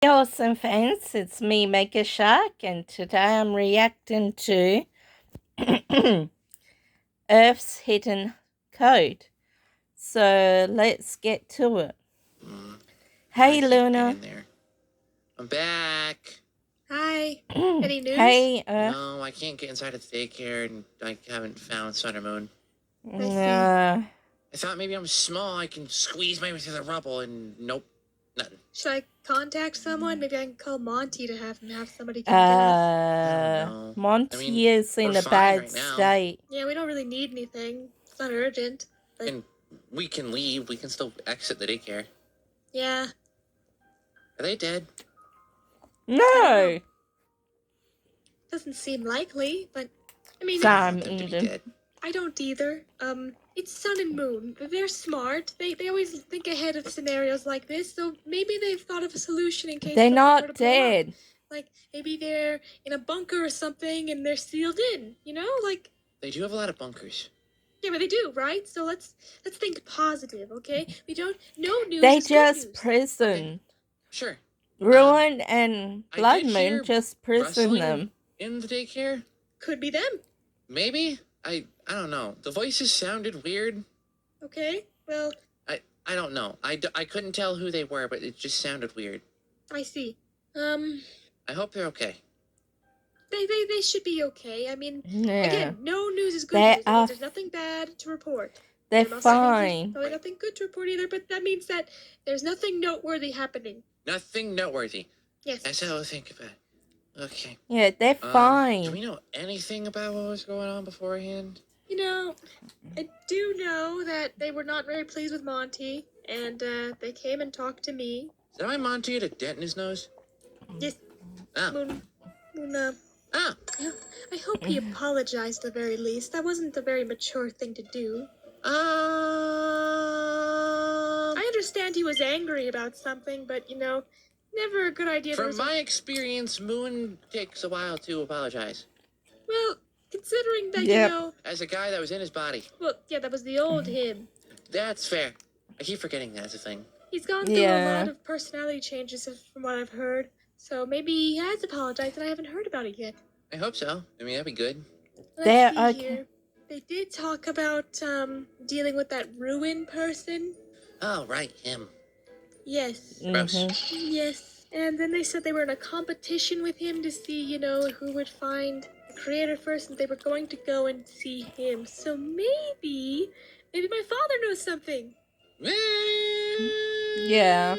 Hey awesome fans, it's me Megashark, and today I'm reacting to Earth's Hidden Code. So let's get to it. Hey Luna. I'm back. Hi. Any news? Hey Earth. No, I can't get inside of the daycare and I haven't found Sun or Moon. I thought maybe I'm small, I can squeeze my way through the rubble, and nope, nothing. Should I contact someone? Maybe I can call Monty to have somebody come get us. I don't know. Monty is in a bad state. Yeah, we don't really need anything. It's not urgent. But... And we can leave. We can still exit the daycare. Yeah. Are they dead? No. Doesn't seem likely, but I mean, Sam dead. I don't either. It's Sun and Moon. They're smart. They always think ahead of scenarios like this, so maybe they've thought of a solution in case they're not dead. Like, maybe they're in a bunker or something and they're sealed in, you know? Like... They do have a lot of bunkers. Yeah, but they do, right? So let's think positive, okay? We don't... No news They is just good news. prison. Okay. Sure. Ruin and Blood Moon just prison them. In the daycare? Could be them. Maybe? I don't know. The voices sounded weird. Okay, well... I don't know. I couldn't tell who they were, but it just sounded weird. I see. I hope they're okay. They should be okay. I mean, yeah. Again, no news is good news. There's nothing bad to report. They're fine. There's nothing good to report either, but that means that there's nothing noteworthy happening. Nothing noteworthy. Yes. That's how I think about it. Okay. Yeah, they're fine. Do we know anything about what was going on beforehand? You know, I do know that they were not very pleased with Monty, and they came and talked to me. Is that why Monty had a dent in his nose? Yes. Ah. Moon, Ah. I hope he apologized at the very least. That wasn't a very mature thing to do. I understand he was angry about something, but, you know, never a good idea. From my experience, Moon takes a while to apologize. Well, considering that, you know... As a guy that was in his body. Well, yeah, that was the old him. That's fair. I keep forgetting that's a thing. He's gone through a lot of personality changes from what I've heard. So maybe he has apologized and I haven't heard about it yet. I hope so. I mean, that'd be good. Let's see here. They did talk about dealing with that ruin person. Oh, right, him. Yes. Gross. Yes. And then they said they were in a competition with him to see, you know, who would find the creator first, and they were going to go and see him. So maybe my father knows something. Yeah.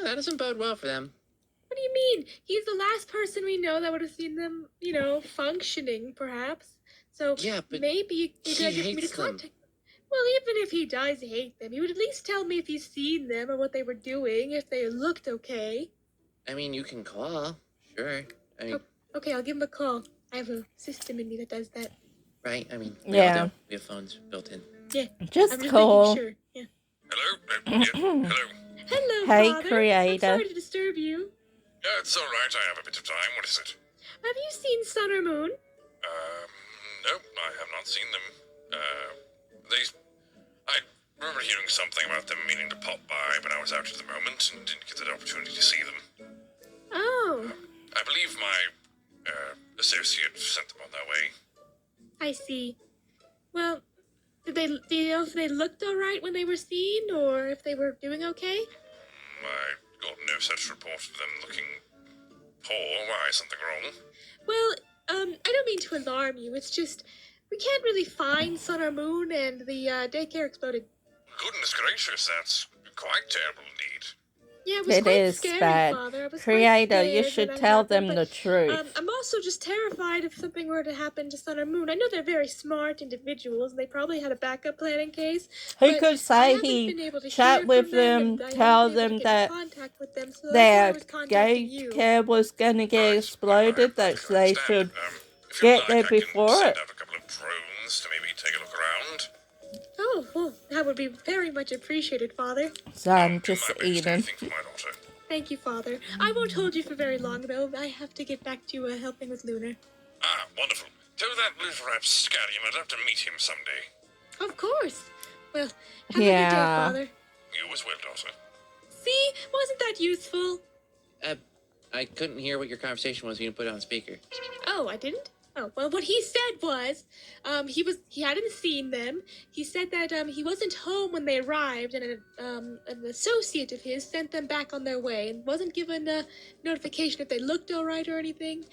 That doesn't bode well for them. What do you mean? He's the last person we know that would have seen them, you know, functioning, perhaps. So yeah, but maybe he get me to contact. Well, even if he does hate them, he would at least tell me if he's seen them or what they were doing, if they looked okay. I mean, you can call, sure. I mean, okay, I'll give him a call. I have a system in me that does that. Right? I mean, we all do. We have phones built in. Yeah. Just call. Sure. Yeah. Hello? Hello? Hello, hey, Father. Creator. I'm sorry to disturb you. Yeah, it's all right. I have a bit of time. What is it? Have you seen Sun or Moon? No, I have not seen them. I remember hearing something about them meaning to pop by, but I was out at the moment and didn't get the opportunity to see them. Oh. I believe my, associate sent them on their way. I see. Well, do you know if they looked all right when they were seen, or if they were doing okay? I got no such report of them looking poor. Why, something wrong? Well, I don't mean to alarm you. It's just, we can't really find Sun or Moon, and the daycare exploded. Goodness gracious, that's quite terrible indeed. Yeah, it was quite scary, bad. Father. Creator, you should tell them the truth. I'm also just terrified if something were to happen to Sun or Moon. I know they're very smart individuals, and they probably had a backup plan in case. He could say he chat with them, tell them that their daycare was going to get exploded, that they should get there before it. Send out a couple of drones to maybe take a look around. Oh, well, that would be very much appreciated, Father. So I'm just eating. Thank you, Father. I won't hold you for very long, though. I have to get back to helping with Lunar. Ah, wonderful. Tell that little rapscallion I'd love to meet him someday. Of course. Well, have a good day, Father. You as well, daughter. See? Wasn't that useful? I couldn't hear what your conversation was. You didn't put it on speaker. Oh, I didn't? Oh, well, what he said was, he hadn't seen them. He said that, he wasn't home when they arrived, and an associate of his sent them back on their way, and wasn't given a notification if they looked all right or anything.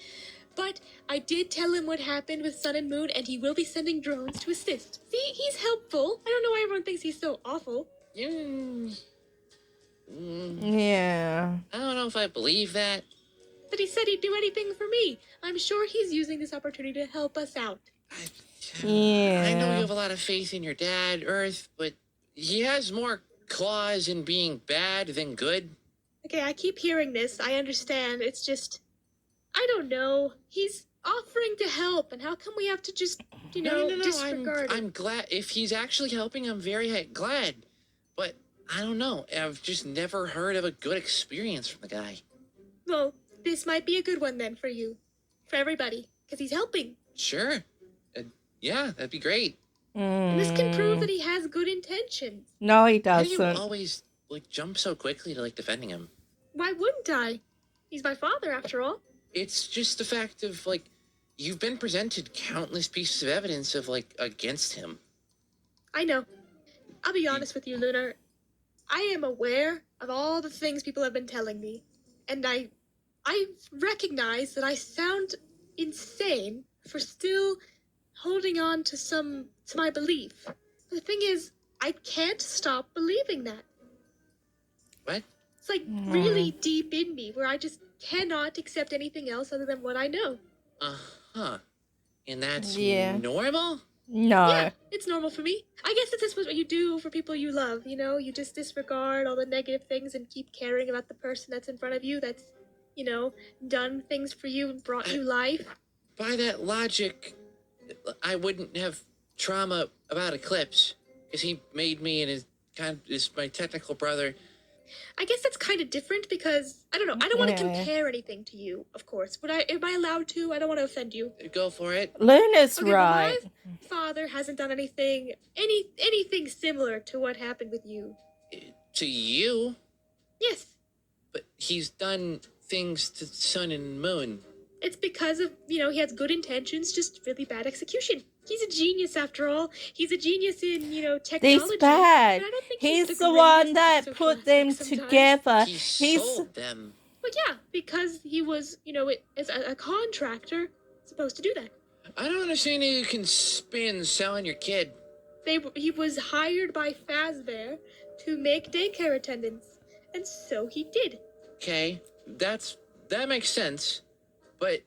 But I did tell him what happened with Sun and Moon, and he will be sending drones to assist. See, he's helpful. I don't know why everyone thinks he's so awful. Yeah. I don't know if I believe that. But he said he'd do anything for me. I'm sure he's using this opportunity to help us out. Yeah. I know you have a lot of faith in your dad, Earth, but he has more claws in being bad than good. Okay, I keep hearing this. I understand. It's just, I don't know. He's offering to help, and how come we have to just, No. disregard it? I'm glad. If he's actually helping, I'm very glad. But I don't know. I've just never heard of a good experience from the guy. Well, this might be a good one then for you. For everybody. Because he's helping. Sure. Yeah, that'd be great. And this can prove that he has good intentions. No, he How do you doesn't. always, jump so quickly to, defending him? Why wouldn't I? He's my father, after all. It's just the fact of, you've been presented countless pieces of evidence of, against him. I know. I'll be honest with you, Lunar. I am aware of all the things people have been telling me. And I recognize that I sound insane for still holding on to my belief. But the thing is, I can't stop believing that. What? It's really deep in me where I just cannot accept anything else other than what I know. Uh-huh. And that's normal? No. Yeah, it's normal for me. I guess it's just what you do for people you love, You just disregard all the negative things and keep caring about the person that's in front of you that's, done things for you and brought you life. By that logic, I wouldn't have trauma about Eclipse, because he made me and is my technical brother. I guess that's kind of different because, I don't know, I don't want to compare anything to you, of course. Am I allowed to? I don't want to offend you. Go for it. Luna's Okay, right. my father hasn't done anything similar to what happened with you. To you? Yes. But he's done things to Sun and Moon. It's because of, he has good intentions, just really bad execution. He's a genius, after all. He's a genius in, technology. This bad. I don't think He's the one that put them together. He sold them. Well, yeah, because he was, as a contractor, supposed to do that. I don't understand how you can spin selling your kid. He was hired by Fazbear to make daycare attendants, and so he did. Okay, that makes sense, but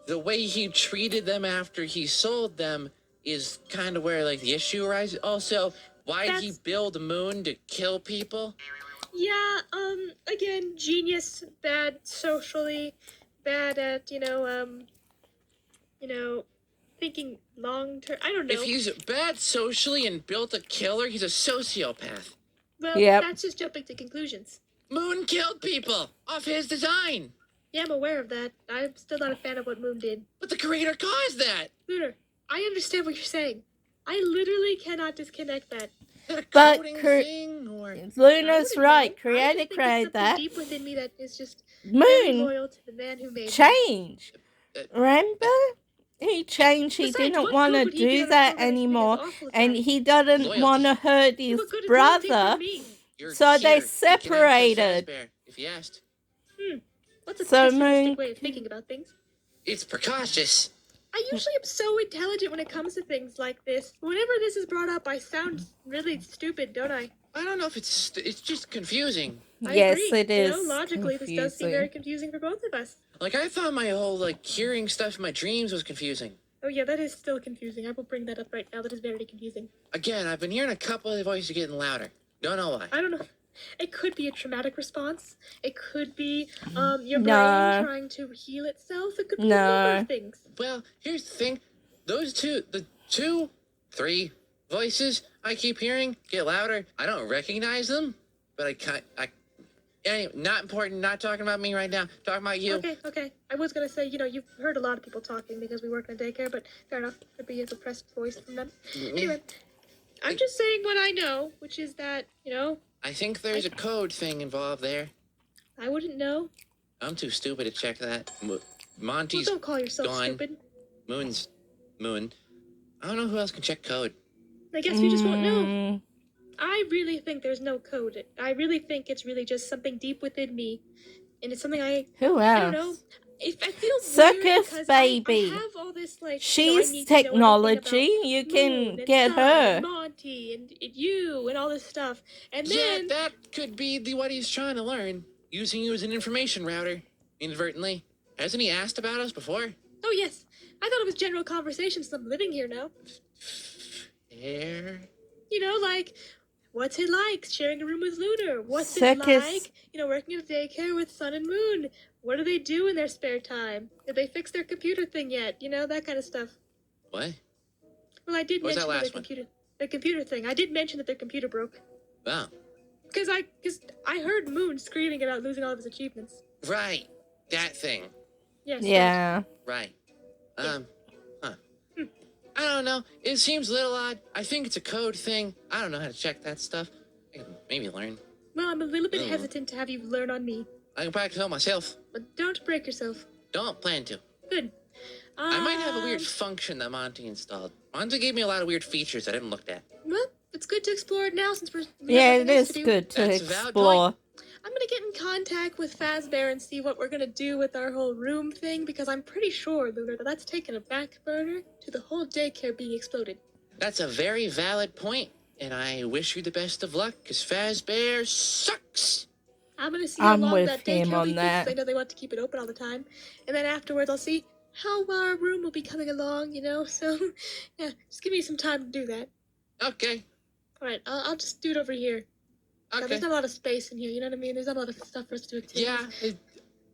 the way he treated them after he sold them is kind of where the issue arises. Also, why did he build a moon to kill people? Yeah, again, genius, bad socially, bad at, thinking long term. I don't know. If he's bad socially and built a killer, he's a sociopath. Well, that's just jumping to conclusions. Moon killed people off his design. Yeah, I'm aware of that. I'm still not a fan of what Moon did. But the creator caused that. Lunar, I understand what you're saying. I literally cannot disconnect that. But thing, or... Luna's right. Creator created that. Deep within me that is just Moon loyal to the man who made change. Remember? He changed. He didn't want to do that anymore, and he doesn't want to hurt his brother. So they separated. If you asked. What's a pessimistic way of thinking about things? It's precautious. I usually am so intelligent when it comes to things like this. Whenever this is brought up, I sound really stupid, don't I? I don't know if it's just confusing. Yes, it is. Logically, this does seem very confusing for both of us. I thought my whole hearing stuff in my dreams was confusing. Oh yeah, that is still confusing. I will bring that up right now. That is very confusing. Again, I've been hearing a couple of the voices getting louder. Don't know why. I don't know. It could be a traumatic response. It could be your brain trying to heal itself. It could be a number of things. Well, here's the thing. The 3 voices I keep hearing get louder. I don't recognize them, but anyway, not important. Not talking about me right now. Talking about you. Okay. I was going to say, you've heard a lot of people talking because we work in a daycare, but fair enough. Could be a suppressed voice from them. Anyway, I'm just saying what I know, which is that, I think there's a code thing involved there. I wouldn't know. I'm too stupid to check that. Well, Monty's don't call yourself gone. stupid. Moon's Moon. I don't know who else can check code. I guess we just won't know. I really think there's no code. I really think it's really just something deep within me. And it's something Who else? I don't know. I feel Circus weird because Baby. I have all this, like, She's I need to know technology. everything You about can Moon and get Sun her. and Monty and you and all this stuff. And Yeah, then that could be what he's trying to learn. Using you as an information router, inadvertently. Hasn't he asked about us before? oh yes, I thought it was general conversation since I'm living here now. Fair. You know, like, what's it like sharing a room with Lunar? What's Circus. it like, working at a daycare with Sun and Moon? What do they do in their spare time? Did they fix their computer thing yet? That kind of stuff. What? Well, I did What was mention that their last their computer thing. I did mention that their computer broke. Oh. Because I heard Moon screaming about losing all of his achievements. Right. That thing. Yes. Yeah. Right. I don't know. It seems a little odd. I think it's a code thing. I don't know how to check that stuff. I can maybe learn. Well, I'm a little bit hesitant to have you learn on me. I can practice all myself. But don't break yourself. Don't plan to. Good. I might have a weird function that Monty installed. Monty gave me a lot of weird features I didn't look at. Well, it's good to explore it now since we Yeah, have it nothing else is to do. good to That's a valid explore. I'm gonna get in contact with Fazbear and see what we're gonna do with our whole room thing, because I'm pretty sure, Lunar, that's taken a back burner to the whole daycare being exploded. That's a very valid point, and I wish you the best of luck, because Fazbear sucks! I'm gonna see how I'm long with that him daycare on will be, that. because I know they want to keep it open all the time. And then afterwards I'll see how our room will be coming along, So, yeah, just give me some time to do that. Okay. Alright, I'll just do it over here. Now, Okay. there's not a lot of space in here, you know what I mean? There's not a lot of stuff for us to do. Yeah,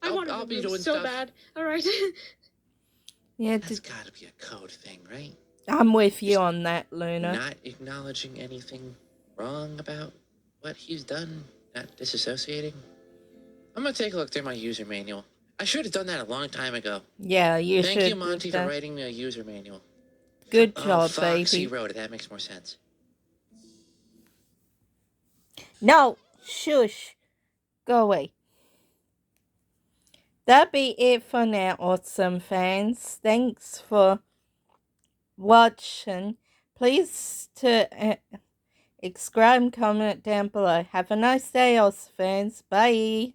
I want I'll to be doing so stuff. bad. Alright. Yeah, That's gotta be a code thing, right? I'm with you on that, Luna. Not acknowledging anything wrong about what he's done, not disassociating. I'm gonna take a look through my user manual. I should have done that a long time ago. Yeah, you should. Thank you, Monty, have for done. writing me a user manual. Good Oh, job, Foxy baby. wrote it. That makes more sense. No, shush. Go away. That'll be it for now, awesome fans. Thanks for watching. Please to subscribe and comment down below. Have a nice day, awesome fans. Bye.